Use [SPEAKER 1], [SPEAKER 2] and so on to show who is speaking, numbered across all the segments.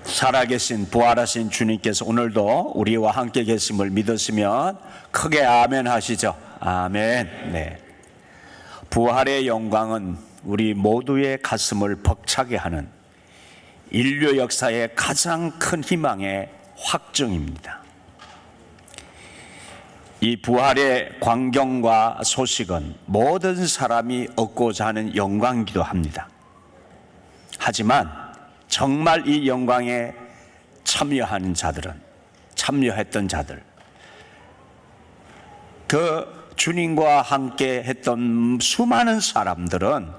[SPEAKER 1] 살아계신 부활하신 주님께서 오늘도 우리와 함께 계심을 믿으시면 크게 아멘 하시죠. 아멘. 네. 부활의 영광은 우리 모두의 가슴을 벅차게 하는 인류 역사의 가장 큰 희망의 확증입니다. 이 부활의 광경과 소식은 모든 사람이 얻고자 하는 영광이기도 합니다. 하지만 정말 이 영광에 참여했던 자들, 그 주님과 함께 했던 수많은 사람들은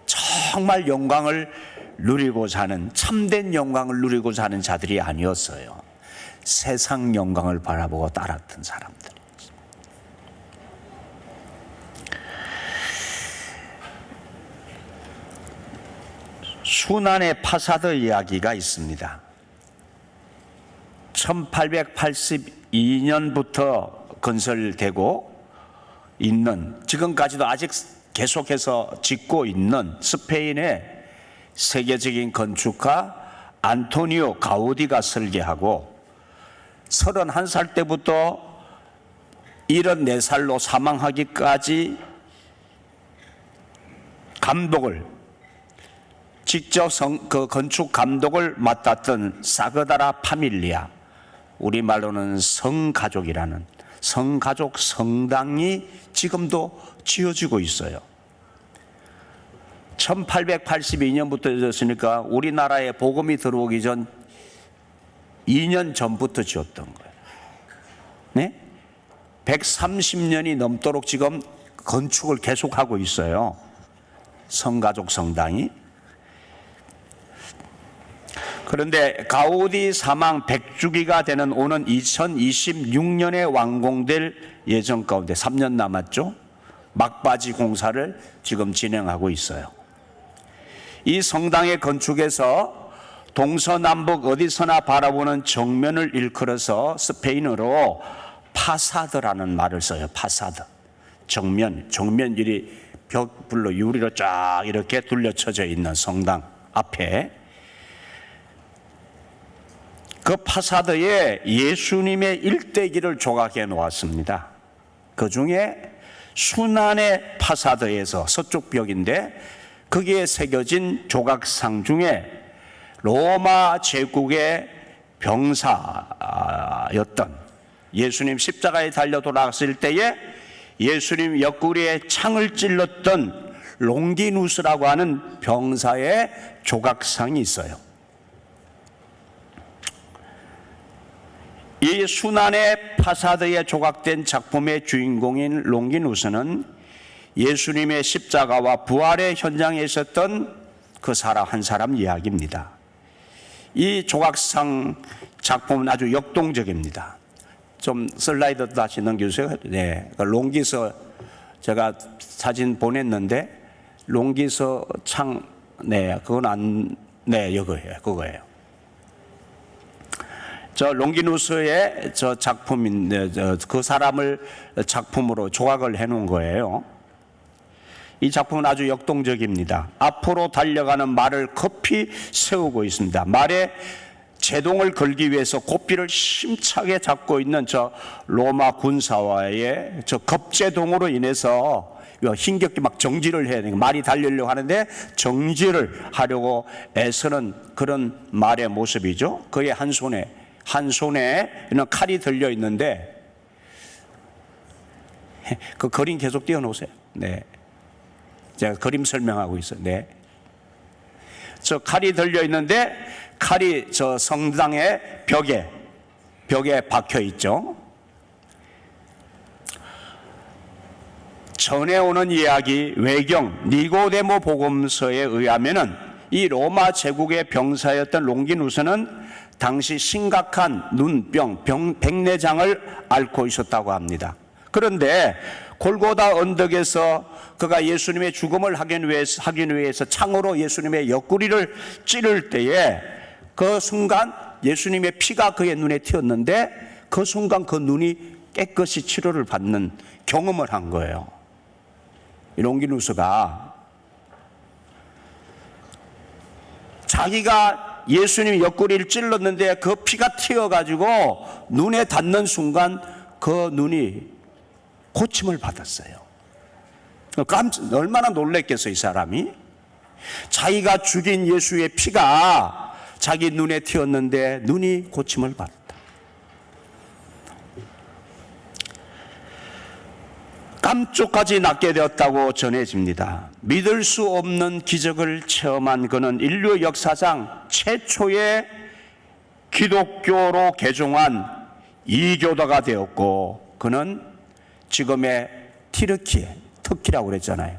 [SPEAKER 1] 정말 영광을 누리고자 하는, 참된 영광을 누리고자 하는 자들이 아니었어요. 세상 영광을 바라보고 따랐던 사람들. 순환의 파사드 이야기가 있습니다. 1882년부터 건설되고 있는, 지금까지도 아직 계속해서 짓고 있는 스페인의 세계적인 건축가 안토니오 가우디가 설계하고 31살 때부터 74살로 사망하기까지 직접 그 건축 감독을 맡았던 사그다라 파밀리아, 우리말로는 성가족이라는 성가족 성당이 지금도 지어지고 있어요. 1882년부터 지었으니까 우리나라에 복음이 들어오기 전 2년 전부터 지었던 거예요. 네? 130년이 넘도록 지금 건축을 계속하고 있어요. 성가족 성당이. 그런데 가우디 사망 100주기가 되는 오는 2026년에 완공될 예정 가운데 3년 남았죠. 막바지 공사를 지금 진행하고 있어요. 이 성당의 건축에서 동서남북 어디서나 바라보는 정면을 일컬어서 스페인어로 파사드라는 말을 써요. 파사드. 정면들이 벽불로 유리로 쫙 이렇게 둘러쳐져 있는 성당 앞에 그 파사드에 예수님의 일대기를 조각해 놓았습니다. 그 중에 순환의 파사드에서 서쪽 벽인데 거기에 새겨진 조각상 중에 로마 제국의 병사였던 예수님 십자가에 달려 돌아갔을 때에 예수님 옆구리에 창을 찔렀던 롱기누스라고 하는 병사의 조각상이 있어요. 이 순환의 파사드에 조각된 작품의 주인공인 롱기누스는 예수님의 십자가와 부활의 현장에 있었던 그 사람 한 사람 이야기입니다. 이 조각상 작품은 아주 역동적입니다. 좀 슬라이드 다시 넘겨주세요. 네, 롱기서 제가 사진 보냈는데 롱기서 창, 네, 그건 그거예요. 저 롱기누스의 저 작품인데 그 사람을 작품으로 조각을 해놓은 거예요. 이 작품은 아주 역동적입니다. 앞으로 달려가는 말을 급히 세우고 있습니다. 말에 제동을 걸기 위해서 고삐를 힘차게 잡고 있는 저 로마 군사와의 저 급제동으로 인해서 힘겹게 막 정지를 해야 되니까 말이 달리려고 하는데 정지를 하려고 애쓰는 그런 말의 모습이죠. 그의 한 손에는 칼이 들려 있는데 그 그림 계속 띄워놓으세요. 네, 제가 그림 설명하고 있어요. 네, 저 칼이 들려 있는데 칼이 저 성당의 벽에 박혀 있죠. 전해오는 이야기 외경 니고데모 복음서에 의하면은 이 로마 제국의 병사였던 롱기누스는 당시 심각한 눈병, 백내장을 앓고 있었다고 합니다. 그런데 골고다 언덕에서 그가 예수님의 죽음을 하기 위해서 창으로 예수님의 옆구리를 찌를 때에 그 순간 예수님의 피가 그의 눈에 튀었는데 그 순간 그 눈이 깨끗이 치료를 받는 경험을 한 거예요. 롱기누스가 자기가 예수님이 옆구리를 찔렀는데 그 피가 튀어가지고 눈에 닿는 순간 그 눈이 고침을 받았어요. 얼마나 놀랬겠어요, 이 사람이. 자기가 죽인 예수의 피가 자기 눈에 튀었는데 눈이 고침을 받았다. 깜짝까지 낫게 되었다고 전해집니다. 믿을 수 없는 기적을 체험한 그는 인류 역사상 최초의 기독교로 개종한 이교도가 되었고, 그는 지금의 터키라고 그랬잖아요.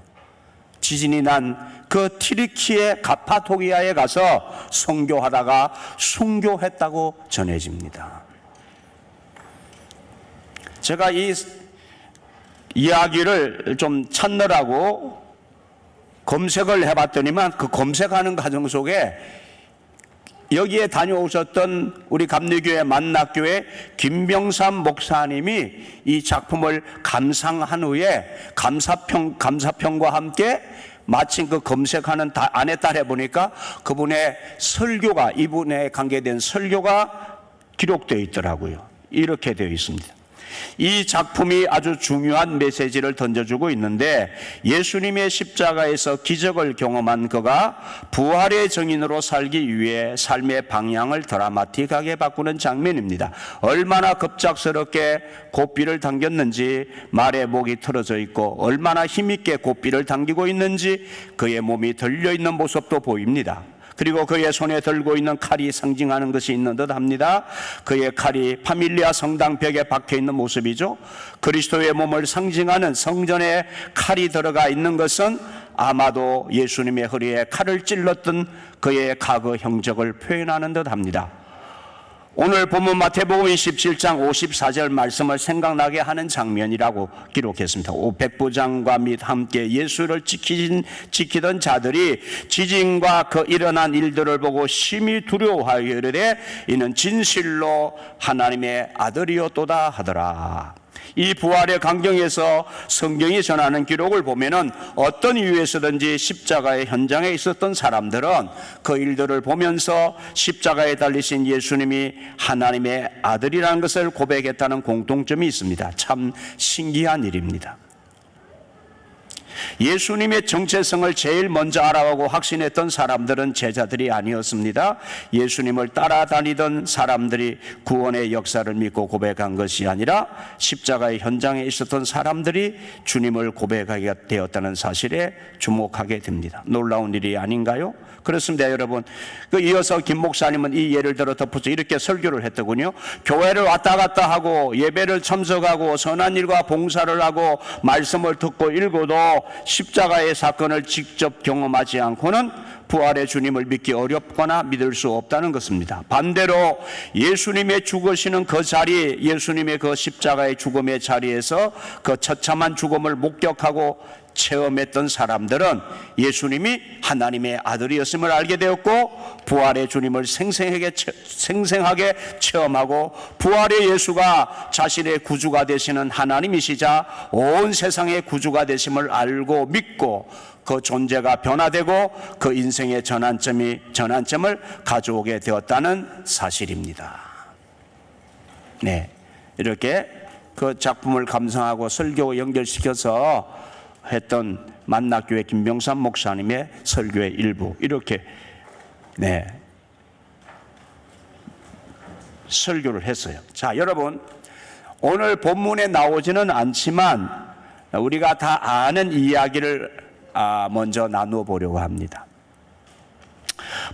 [SPEAKER 1] 지진이 난 그 튀르키예 가파도기아에 가서 선교하다가 순교했다고 전해집니다. 제가 이 이야기를 좀 찾느라고 검색을 해봤더니만 그 검색하는 과정 속에 여기에 다녀오셨던 우리 감리교회 만락교회 김병삼 목사님이 이 작품을 감상한 후에 감사평과 함께 마침 그 검색하는 안에 따라 보니까 그분의 설교가, 이분에 관계된 설교가 기록되어 있더라고요. 이렇게 되어 있습니다. 이 작품이 아주 중요한 메시지를 던져주고 있는데, 예수님의 십자가에서 기적을 경험한 그가 부활의 증인으로 살기 위해 삶의 방향을 드라마틱하게 바꾸는 장면입니다. 얼마나 급작스럽게 고삐를 당겼는지, 말의 목이 틀어져 있고 얼마나 힘있게 고삐를 당기고 있는지 그의 몸이 들려있는 모습도 보입니다. 그리고 그의 손에 들고 있는 칼이 상징하는 것이 있는 듯 합니다. 그의 칼이 파밀리아 성당 벽에 박혀 있는 모습이죠. 그리스도의 몸을 상징하는 성전에 칼이 들어가 있는 것은 아마도 예수님의 허리에 칼을 찔렀던 그의 과거 형적을 표현하는 듯 합니다. 오늘 본문 마태복음 27장 54절 말씀을 생각나게 하는 장면이라고 기록했습니다. 백부장과 및 함께 예수를 지키던 자들이 지진과 그 일어난 일들을 보고 심히 두려워하여 이르되 이는 진실로 하나님의 아들이었도다 하더라. 이 부활의 광경에서 성경이 전하는 기록을 보면은 어떤 이유에서든지 십자가의 현장에 있었던 사람들은 그 일들을 보면서 십자가에 달리신 예수님이 하나님의 아들이라는 것을 고백했다는 공통점이 있습니다. 참 신기한 일입니다. 예수님의 정체성을 제일 먼저 알아보고 확신했던 사람들은 제자들이 아니었습니다. 예수님을 따라다니던 사람들이 구원의 역사를 믿고 고백한 것이 아니라 십자가의 현장에 있었던 사람들이 주님을 고백하게 되었다는 사실에 주목하게 됩니다. 놀라운 일이 아닌가요? 그렇습니다, 여러분. 이어서 김 목사님은 이 예를 들어 덧붙여 이렇게 설교를 했더군요. 교회를 왔다 갔다 하고 예배를 참석하고 선한 일과 봉사를 하고 말씀을 듣고 읽어도 십자가의 사건을 직접 경험하지 않고는 부활의 주님을 믿기 어렵거나 믿을 수 없다는 것입니다. 반대로 예수님의 죽으시는 그 자리, 예수님의 그 십자가의 죽음의 자리에서 그 처참한 죽음을 목격하고 체험했던 사람들은 예수님이 하나님의 아들이었음을 알게 되었고, 부활의 주님을 생생하게 체험하고, 부활의 예수가 자신의 구주가 되시는 하나님이시자 온 세상의 구주가 되심을 알고 믿고 그 존재가 변화되고 그 인생의 전환점을 가져오게 되었다는 사실입니다. 네, 이렇게 그 작품을 감상하고 설교 연결시켜서 했던 만락교회 김병삼 목사님의 설교의 일부, 이렇게 설교를 했어요. 자, 여러분, 오늘 본문에 나오지는 않지만 우리가 다 아는 이야기를 먼저 나누어 보려고 합니다.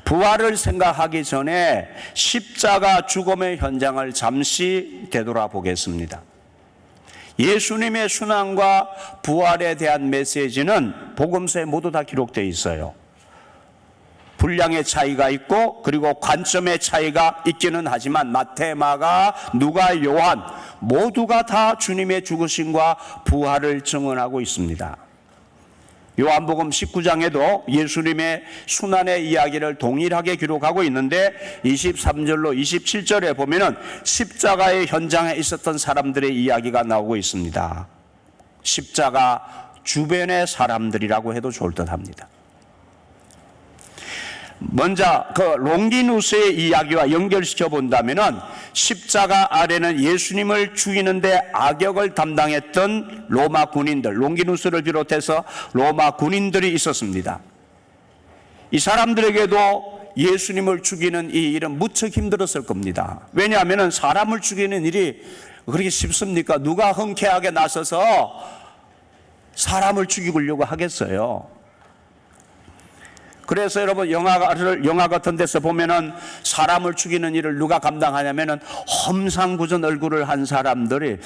[SPEAKER 1] 부활을 생각하기 전에 십자가 죽음의 현장을 잠시 되돌아보겠습니다. 예수님의 순환과 부활에 대한 메시지는 복음서에 모두 다 기록되어 있어요. 분량의 차이가 있고 그리고 관점의 차이가 있기는 하지만 마태, 마가, 누가, 요한 모두가 다 주님의 죽으심과 부활을 증언하고 있습니다. 요한복음 19장에도 예수님의 순환의 이야기를 동일하게 기록하고 있는데 23절로 27절에 보면은 십자가의 현장에 있었던 사람들의 이야기가 나오고 있습니다. 십자가 주변의 사람들이라고 해도 좋을 듯합니다. 먼저 그 롱기누스의 이야기와 연결시켜 본다면은 십자가 아래는 예수님을 죽이는데 악역을 담당했던 로마 군인들, 롱기누스를 비롯해서 로마 군인들이 있었습니다. 이 사람들에게도 예수님을 죽이는 이 일은 무척 힘들었을 겁니다. 왜냐하면 사람을 죽이는 일이 그렇게 쉽습니까? 누가 흔쾌하게 나서서 사람을 죽이려고 하겠어요? 그래서 여러분 영화 같은 데서 보면은 사람을 죽이는 일을 누가 감당하냐면은 험상궂은 얼굴을 한 사람들이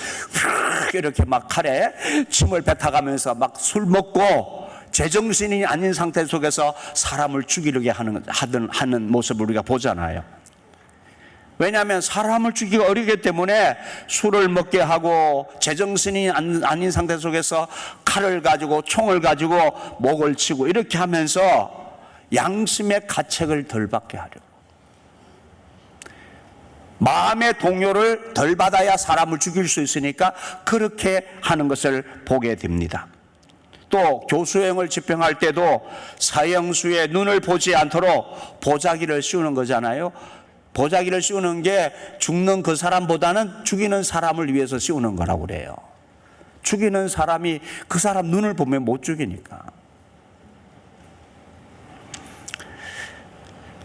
[SPEAKER 1] 이렇게 막 칼에 침을 뱉어가면서 막 술 먹고 제정신이 아닌 상태 속에서 사람을 죽이려고 하는 모습을 우리가 보잖아요. 왜냐하면 사람을 죽이기가 어렵기 때문에 술을 먹게 하고 제정신이 아닌 상태 속에서 칼을 가지고 총을 가지고 목을 치고 이렇게 하면서 양심의 가책을 덜 받게 하려고, 마음의 동요를 덜 받아야 사람을 죽일 수 있으니까 그렇게 하는 것을 보게 됩니다. 또 교수형을 집행할 때도 사형수의 눈을 보지 않도록 보자기를 씌우는 거잖아요. 보자기를 씌우는 게 죽는 그 사람보다는 죽이는 사람을 위해서 씌우는 거라고 그래요. 죽이는 사람이 그 사람 눈을 보면 못 죽이니까.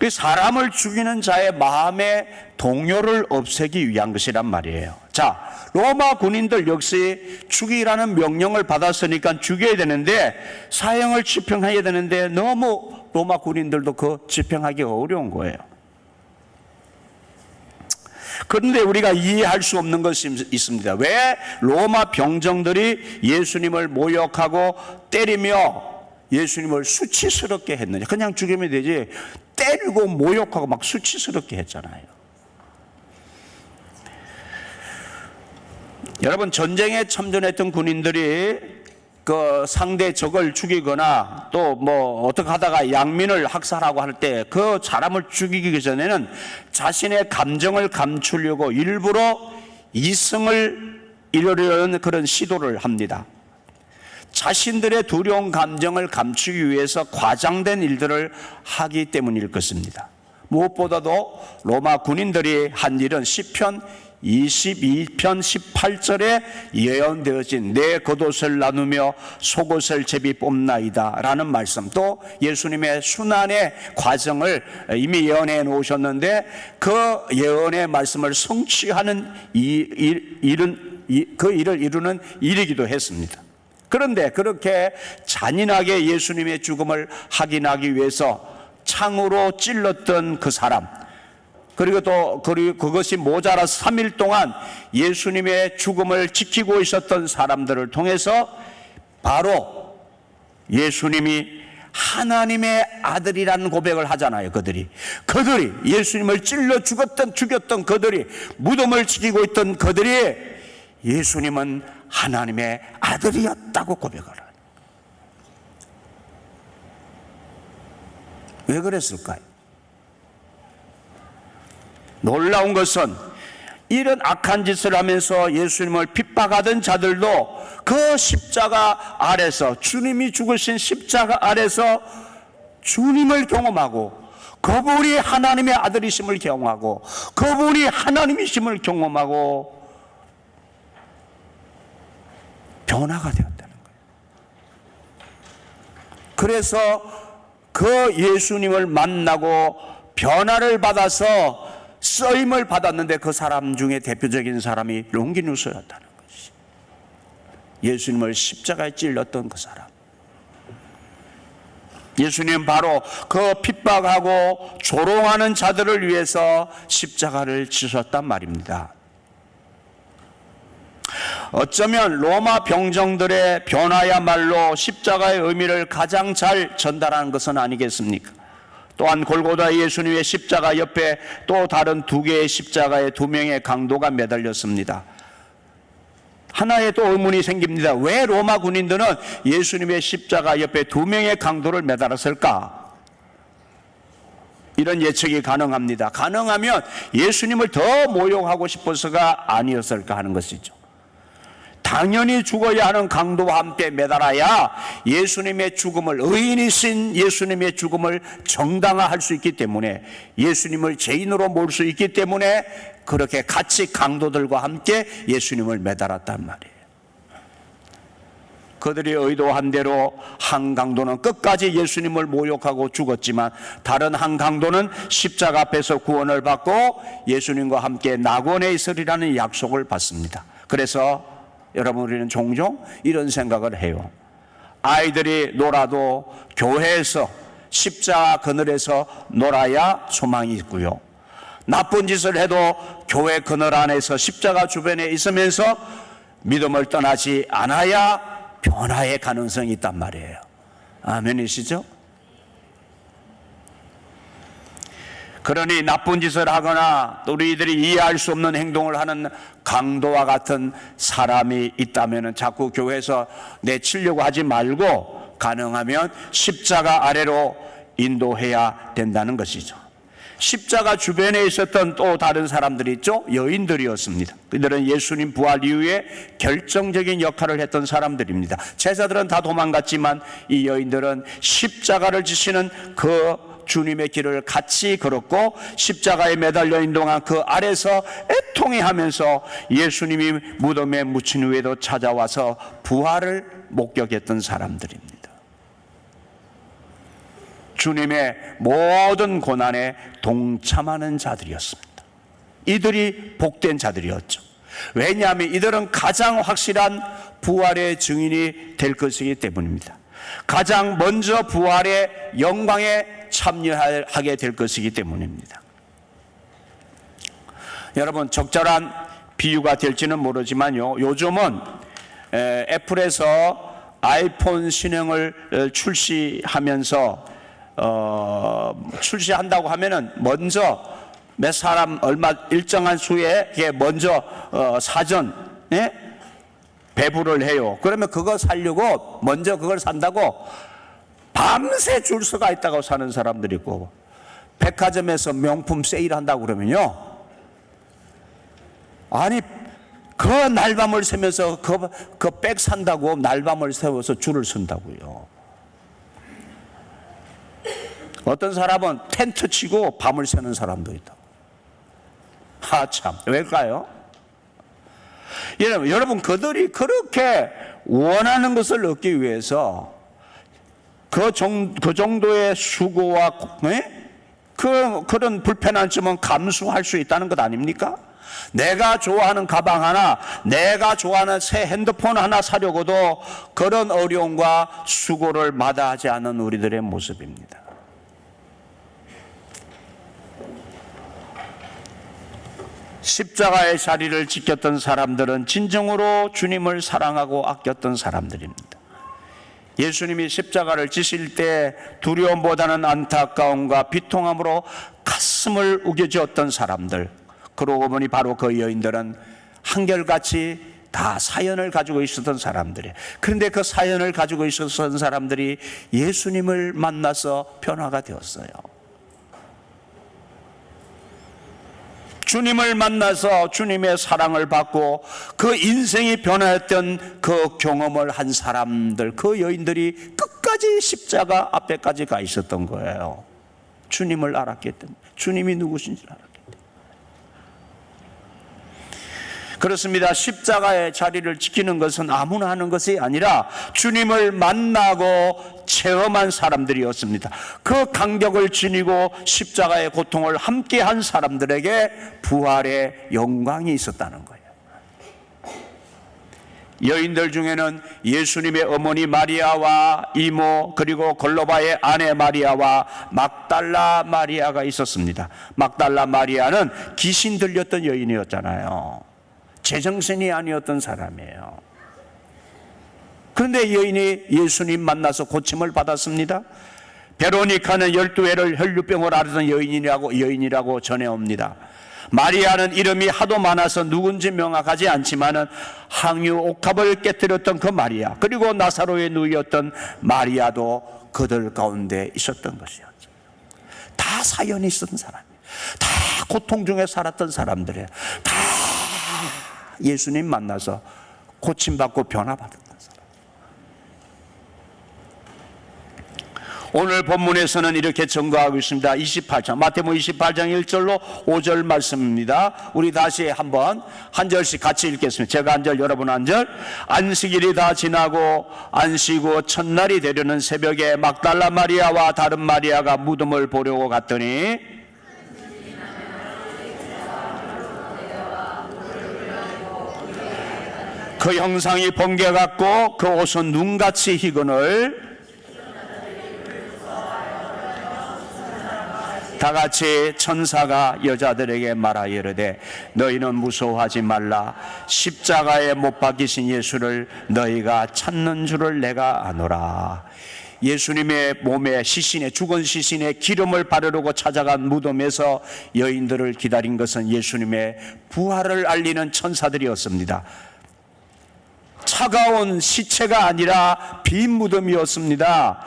[SPEAKER 1] 사람을 죽이는 자의 마음의 동요를 없애기 위한 것이란 말이에요. 자, 로마 군인들 역시 죽이라는 명령을 받았으니까 죽여야 되는데, 사형을 집행해야 되는데 너무 로마 군인들도 그 집행하기가 어려운 거예요. 그런데 우리가 이해할 수 없는 것이 있습니다. 왜 로마 병정들이 예수님을 모욕하고 때리며 예수님을 수치스럽게 했느냐? 그냥 죽이면 되지 때리고 모욕하고 막 수치스럽게 했잖아요. 여러분, 전쟁에 참전했던 군인들이 그 상대 적을 죽이거나 또 뭐 어떻게 하다가 양민을 학살하고 할 때 그 사람을 죽이기 전에는 자신의 감정을 감추려고 일부러 이승을 이루려는 그런 시도를 합니다. 자신들의 두려운 감정을 감추기 위해서 과장된 일들을 하기 때문일 것입니다. 무엇보다도 로마 군인들이 한 일은 시편 22편 18절에 예언되어진 내 겉옷을 나누며 속옷을 제비 뽑나이다 라는 말씀, 또 예수님의 순환의 과정을 이미 예언해 놓으셨는데 그 예언의 말씀을 성취하는 그 일을 이루는 일이기도 했습니다. 그런데 그렇게 잔인하게 예수님의 죽음을 확인하기 위해서 창으로 찔렀던 그 사람, 그리고 그것이 모자라서 3일 동안 예수님의 죽음을 지키고 있었던 사람들을 통해서 바로 예수님이 하나님의 아들이라는 고백을 하잖아요. 그들이 예수님을 찔러 죽였던 그들이, 무덤을 지키고 있던 그들이 예수님은 하나님의 아들이었다고 고백을 해요. 왜 그랬을까요? 놀라운 것은 이런 악한 짓을 하면서 예수님을 핍박하던 자들도 그 십자가 아래서, 주님이 죽으신 십자가 아래서 주님을 경험하고, 그분이 하나님의 아들이심을 경험하고, 그분이 하나님이심을 경험하고 변화가 되었다는 거예요. 그래서 그 예수님을 만나고 변화를 받아서 쓰임을 받았는데 그 사람 중에 대표적인 사람이 롱기누스였다는 것이, 예수님을 십자가에 찔렀던 그 사람. 예수님 바로 그 핍박하고 조롱하는 자들을 위해서 십자가를 지셨단 말입니다. 어쩌면 로마 병정들의 변화야말로 십자가의 의미를 가장 잘 전달하는 것은 아니겠습니까? 또한 골고다 예수님의 십자가 옆에 또 다른 두 개의 십자가에 두 명의 강도가 매달렸습니다. 하나의 또 의문이 생깁니다. 왜 로마 군인들은 예수님의 십자가 옆에 두 명의 강도를 매달았을까? 이런 예측이 가능합니다. 가능하면 예수님을 더 모욕하고 싶어서가 아니었을까 하는 것이죠. 당연히 죽어야 하는 강도와 함께 매달아야 예수님의 죽음을, 의인이신 예수님의 죽음을 정당화할 수 있기 때문에, 예수님을 죄인으로 몰 수 있기 때문에 그렇게 같이 강도들과 함께 예수님을 매달았단 말이에요. 그들이 의도한 대로 한 강도는 끝까지 예수님을 모욕하고 죽었지만, 다른 한 강도는 십자가 앞에서 구원을 받고 예수님과 함께 낙원에 있으리라는 약속을 받습니다. 그래서 여러분, 우리는 종종 이런 생각을 해요. 아이들이 놀아도 교회에서, 십자가 그늘에서 놀아야 소망이 있고요, 나쁜 짓을 해도 교회 그늘 안에서 십자가 주변에 있으면서 믿음을 떠나지 않아야 변화의 가능성이 있단 말이에요. 아멘이시죠? 그러니 나쁜 짓을 하거나 우리들이 이해할 수 없는 행동을 하는 강도와 같은 사람이 있다면 자꾸 교회에서 내치려고 하지 말고 가능하면 십자가 아래로 인도해야 된다는 것이죠. 십자가 주변에 있었던 또 다른 사람들이 있죠. 여인들이었습니다. 그들은 예수님 부활 이후에 결정적인 역할을 했던 사람들입니다. 제자들은 다 도망갔지만 이 여인들은 십자가를 지시는 그 주님의 길을 같이 걸었고, 십자가에 매달려 있는 동안 그 아래서 애통해하면서 예수님이 무덤에 묻힌 후에도 찾아와서 부활을 목격했던 사람들입니다. 주님의 모든 고난에 동참하는 자들이었습니다. 이들이 복된 자들이었죠. 왜냐하면 이들은 가장 확실한 부활의 증인이 될 것이기 때문입니다. 가장 먼저 부활의 영광에 참여하게 될 것이기 때문입니다. 여러분, 적절한 비유가 될지는 모르지만요, 요즘은 애플에서 아이폰 신형을 출시하면서 출시한다고 하면은 먼저 몇 사람 얼마 일정한 수에 먼저 사전에 배부를 해요. 그러면 그거 사려고 먼저 그걸 산다고 밤새 줄 서가 있다고 사는 사람들이 있고, 백화점에서 명품 세일한다고 그러면요, 아니 그 날밤을 새면서 그 백 산다고 날밤을 새워서 줄을 선다고요. 어떤 사람은 텐트 치고 밤을 새는 사람도 있다. 참, 왜일까요? 여러분, 그들이 그렇게 원하는 것을 얻기 위해서 그 정도의 수고와 그런 불편한 점은 감수할 수 있다는 것 아닙니까? 내가 좋아하는 가방 하나, 내가 좋아하는 새 핸드폰 하나 사려고도 그런 어려움과 수고를 마다하지 않은 우리들의 모습입니다. 십자가의 자리를 지켰던 사람들은 진정으로 주님을 사랑하고 아꼈던 사람들입니다. 예수님이 십자가를 지실 때 두려움보다는 안타까움과 비통함으로 가슴을 우겨쥐었던 사람들, 그러고 보니 바로 그 여인들은 한결같이 다 사연을 가지고 있었던 사람들이에요. 그런데 그 사연을 가지고 있었던 사람들이 예수님을 만나서 변화가 되었어요. 주님을 만나서 주님의 사랑을 받고 그 인생이 변화했던 그 경험을 한 사람들, 그 여인들이 끝까지 십자가 앞에까지 가 있었던 거예요. 주님을 알았기 때문에, 주님이 누구신지 알았기 때문에. 그렇습니다. 십자가의 자리를 지키는 것은 아무나 하는 것이 아니라 주님을 만나고 체험한 사람들이었습니다. 그 간격을 지니고 십자가의 고통을 함께한 사람들에게 부활의 영광이 있었다는 거예요. 여인들 중에는 예수님의 어머니 마리아와 이모, 그리고 골로바의 아내 마리아와 막달라 마리아가 있었습니다. 막달라 마리아는 귀신 들렸던 여인이었잖아요. 제정신이 아니었던 사람이에요. 그런데 여인이 예수님 만나서 고침을 받았습니다. 베로니카는 12회를 혈류병을 앓던 여인이라고 전해옵니다. 마리아는 이름이 하도 많아서 누군지 명확하지 않지만은 항유 옥합을 깨뜨렸던 그 마리아, 그리고 나사로에 누이었던 마리아도 그들 가운데 있었던 것이었죠. 다 사연이 있었던 사람이에요. 다 고통 중에 살았던 사람들이에요. 다 예수님 만나서 고침받고 변화받았다. 오늘 본문에서는 이렇게 증거하고 있습니다. 28장 마태복음 28장 1절로 5절 말씀입니다. 우리 다시 한번 한 절씩 같이 읽겠습니다. 제가 한 절, 여러분 한 절. 안식일이 다 지나고 안식후 첫날이 되려는 새벽에 막달라 마리아와 다른 마리아가 무덤을 보려고 갔더니 그 형상이 번개 같고 그 옷은 눈같이 희건을 다 같이 천사가 여자들에게 말하여 이르되 너희는 무서워하지 말라. 십자가에 못 박히신 예수를 너희가 찾는 줄을 내가 아노라. 예수님의 몸에 죽은 시신에 기름을 바르려고 찾아간 무덤에서 여인들을 기다린 것은 예수님의 부활을 알리는 천사들이었습니다. 차가운 시체가 아니라 빈 무덤이었습니다.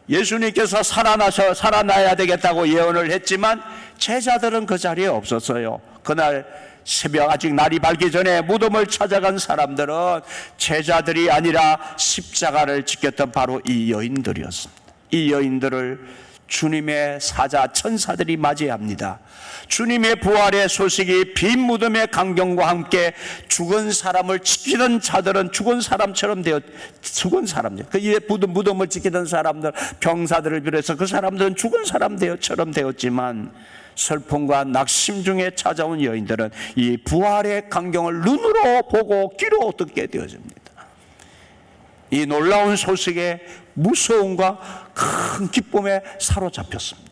[SPEAKER 1] 예수님께서 살아나야 되겠다고 예언을 했지만 제자들은 그 자리에 없었어요. 그날 새벽 아직 날이 밝기 전에 무덤을 찾아간 사람들은 제자들이 아니라 십자가를 지켰던 바로 이 여인들이었습니다. 이 여인들을 주님의 사자 천사들이 맞이합니다. 주님의 부활의 소식이 빈 무덤의 강경과 함께 죽은 사람을 지키던 자들은 죽은 사람처럼 그 무덤을 지키던 사람들, 병사들을 비롯해서 그 사람들은 죽은 사람처럼 되었지만 슬픔과 낙심 중에 찾아온 여인들은 이 부활의 강경을 눈으로 보고 귀로 듣게 되어집니다. 이 놀라운 소식에 무서움과 큰 기쁨에 사로잡혔습니다.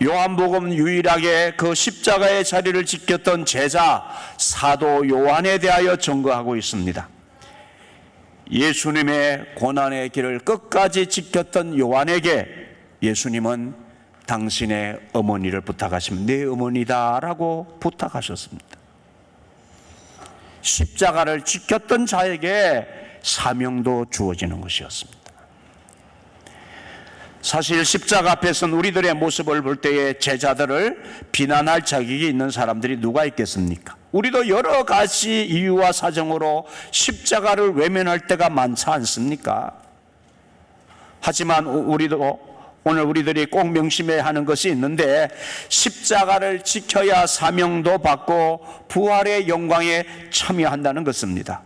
[SPEAKER 1] 요한복음 유일하게 그 십자가의 자리를 지켰던 제자 사도 요한에 대하여 증거하고 있습니다. 예수님의 고난의 길을 끝까지 지켰던 요한에게 예수님은 당신의 어머니를 부탁하시면 내 어머니다라고 부탁하셨습니다. 십자가를 지켰던 자에게 사명도 주어지는 것이었습니다. 사실 십자가 앞에서는 우리들의 모습을 볼 때에 제자들을 비난할 자격이 있는 사람들이 누가 있겠습니까? 우리도 여러 가지 이유와 사정으로 십자가를 외면할 때가 많지 않습니까? 하지만 오늘 우리들이 꼭 명심해야 하는 것이 있는데 십자가를 지켜야 사명도 받고 부활의 영광에 참여한다는 것입니다.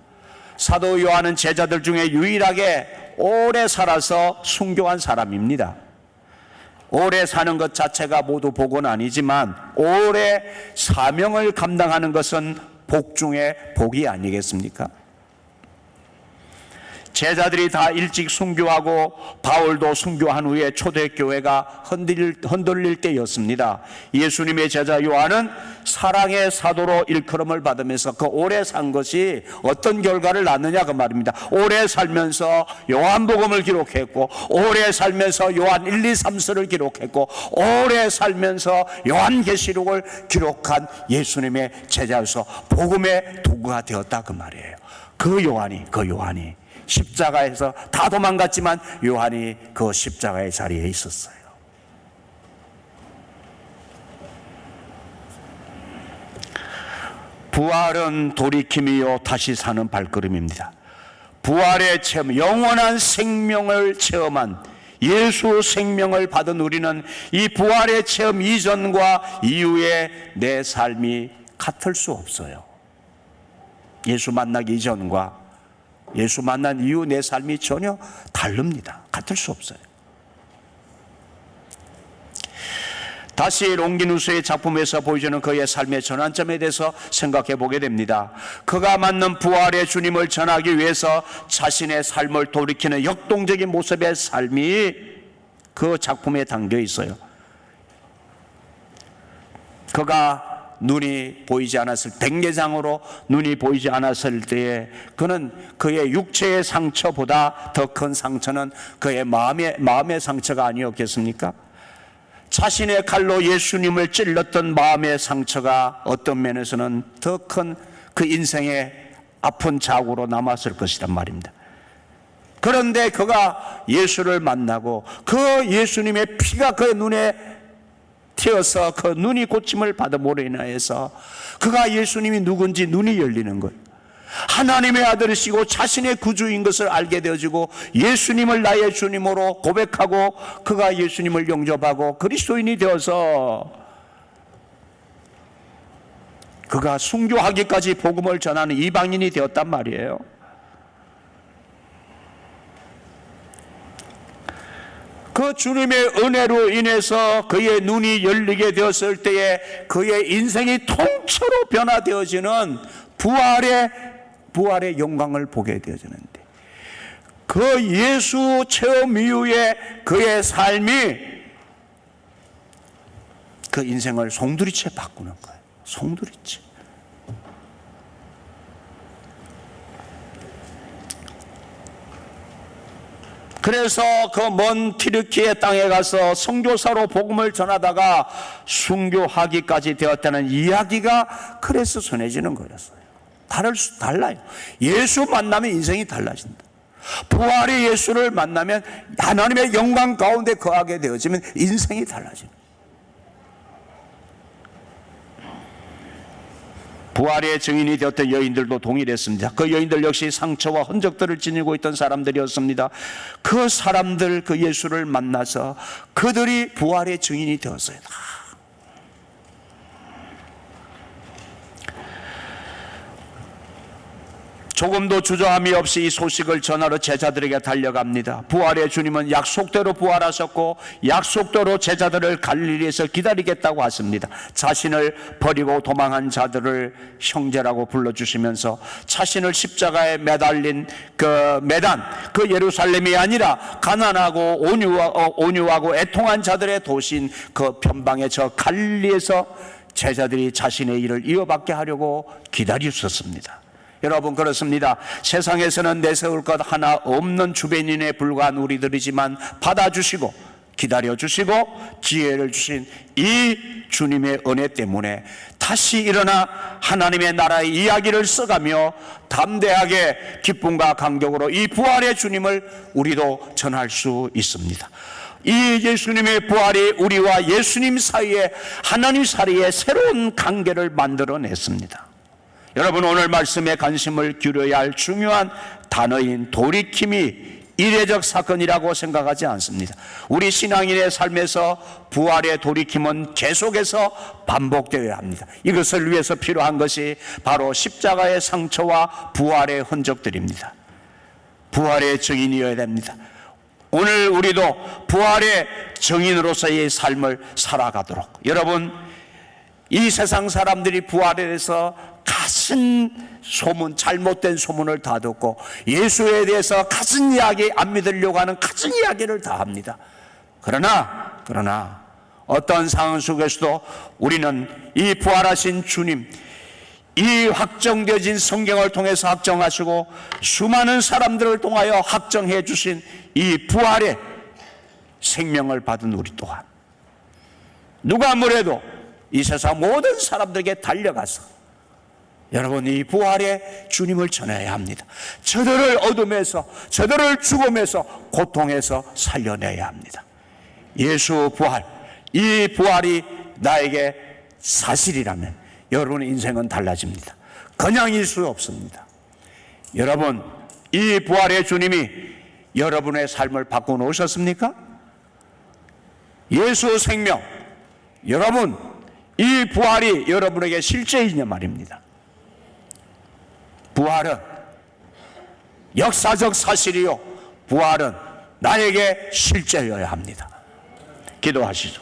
[SPEAKER 1] 사도 요한은 제자들 중에 유일하게 오래 살아서 순교한 사람입니다. 오래 사는 것 자체가 모두 복은 아니지만 오래 사명을 감당하는 것은 복 중에 복이 아니겠습니까? 제자들이 다 일찍 순교하고 바울도 순교한 후에 초대교회가 흔들릴 때였습니다. 예수님의 제자 요한은 사랑의 사도로 일컬음을 받으면서 그 오래 산 것이 어떤 결과를 낳느냐 그 말입니다. 오래 살면서 요한복음을 기록했고 오래 살면서 요한 1, 2, 3서를 기록했고 오래 살면서 요한계시록을 기록한 예수님의 제자로서 복음의 도구가 되었다 그 말이에요. 그 요한이 십자가에서 다 도망갔지만 요한이 그 십자가의 자리에 있었어요. 부활은 돌이킴이요 다시 사는 발걸음입니다. 부활의 체험, 영원한 생명을 체험한 예수 생명을 받은 우리는 이 부활의 체험 이전과 이후에 내 삶이 같을 수 없어요. 예수 만나기 이전과 예수 만난 이후 내 삶이 전혀 다릅니다. 같을 수 없어요. 다시 롱기누스의 작품에서 보여주는 그의 삶의 전환점에 대해서 생각해 보게 됩니다. 그가 만난 부활의 주님을 전하기 위해서 자신의 삶을 돌이키는 역동적인 모습의 삶이 그 작품에 담겨 있어요. 그가 눈이 보이지 않았을 백내장으로 눈이 보이지 않았을 때에 그는 그의 육체의 상처보다 더 큰 상처는 그의 마음의 상처가 아니었겠습니까? 자신의 칼로 예수님을 찔렀던 마음의 상처가 어떤 면에서는 더 큰 그 인생의 아픈 자국으로 남았을 것이란 말입니다. 그런데 그가 예수를 만나고 그 예수님의 피가 그의 눈에 튀어서 그 눈이 고침을 받음으로 인하여서 그가 예수님이 누군지 눈이 열리는 거예요. 하나님의 아들이시고 자신의 구주인 것을 알게 되어지고 예수님을 나의 주님으로 고백하고 그가 예수님을 영접하고 그리스도인이 되어서 그가 순교하기까지 복음을 전하는 이방인이 되었단 말이에요. 그 주님의 은혜로 인해서 그의 눈이 열리게 되었을 때에 그의 인생이 통째로 변화되어지는 부활의 영광을 보게 되어지는데, 그 예수 체험 이후에 그의 삶이 그 인생을 송두리째 바꾸는 거예요. 송두리째. 그래서 그 먼 튀르키예 땅에 가서 선교사로 복음을 전하다가 순교하기까지 되었다는 이야기가 그래서 전해지는 거였어요. 달라요. 예수 만나면 인생이 달라진다. 부활의 예수를 만나면 하나님의 영광 가운데 거하게 되어지면 인생이 달라집니다. 부활의 증인이 되었던 여인들도 동일했습니다. 그 여인들 역시 상처와 흔적들을 지니고 있던 사람들이었습니다. 그 사람들, 그 예수를 만나서 그들이 부활의 증인이 되었어요. 조금도 주저함이 없이 이 소식을 전하러 제자들에게 달려갑니다. 부활의 주님은 약속대로 부활하셨고 약속대로 제자들을 갈릴리에서 기다리겠다고 하십니다. 자신을 버리고 도망한 자들을 형제라고 불러주시면서 자신을 십자가에 매달린 그 매단, 그 예루살렘이 아니라 가난하고 온유하고 애통한 자들의 도시인 그 변방의 저 갈릴리에서 제자들이 자신의 일을 이어받게 하려고 기다리셨습니다. 여러분, 그렇습니다. 세상에서는 내세울 것 하나 없는 주변인에 불과한 우리들이지만 받아주시고 기다려주시고 지혜를 주신 이 주님의 은혜 때문에 다시 일어나 하나님의 나라의 이야기를 써가며 담대하게 기쁨과 감격으로 이 부활의 주님을 우리도 전할 수 있습니다. 이 예수님의 부활이 우리와 예수님 사이에, 하나님 사이에 새로운 관계를 만들어냈습니다. 여러분, 오늘 말씀에 관심을 기울여야 할 중요한 단어인 돌이킴이 이례적 사건이라고 생각하지 않습니다. 우리 신앙인의 삶에서 부활의 돌이킴은 계속해서 반복되어야 합니다. 이것을 위해서 필요한 것이 바로 십자가의 상처와 부활의 흔적들입니다. 부활의 증인이어야 됩니다. 오늘 우리도 부활의 증인으로서의 삶을 살아가도록, 여러분, 이 세상 사람들이 부활에 대해서 가진 소문, 잘못된 소문을 다 듣고 예수에 대해서 가진 이야기, 안 믿으려고 하는 가진 이야기를 다 합니다. 그러나 어떤 상황 속에서도 우리는 이 부활하신 주님, 이 확정되어진 성경을 통해서 확정하시고 수많은 사람들을 통하여 확정해 주신 이 부활의 생명을 받은 우리 또한 누가 뭐래도 이 세상 모든 사람들에게 달려가서 여러분, 이 부활의 주님을 전해야 합니다. 저들을 어둠에서, 저들을 죽음에서, 고통에서 살려내야 합니다. 예수 부활, 이 부활이 나에게 사실이라면 여러분의 인생은 달라집니다. 그냥일 수 없습니다. 여러분, 이 부활의 주님이 여러분의 삶을 바꿔놓으셨습니까? 예수 생명, 여러분, 이 부활이 여러분에게 실제이냐 말입니다. 부활은 역사적 사실이요, 부활은 나에게 실제여야 합니다. 기도하시죠.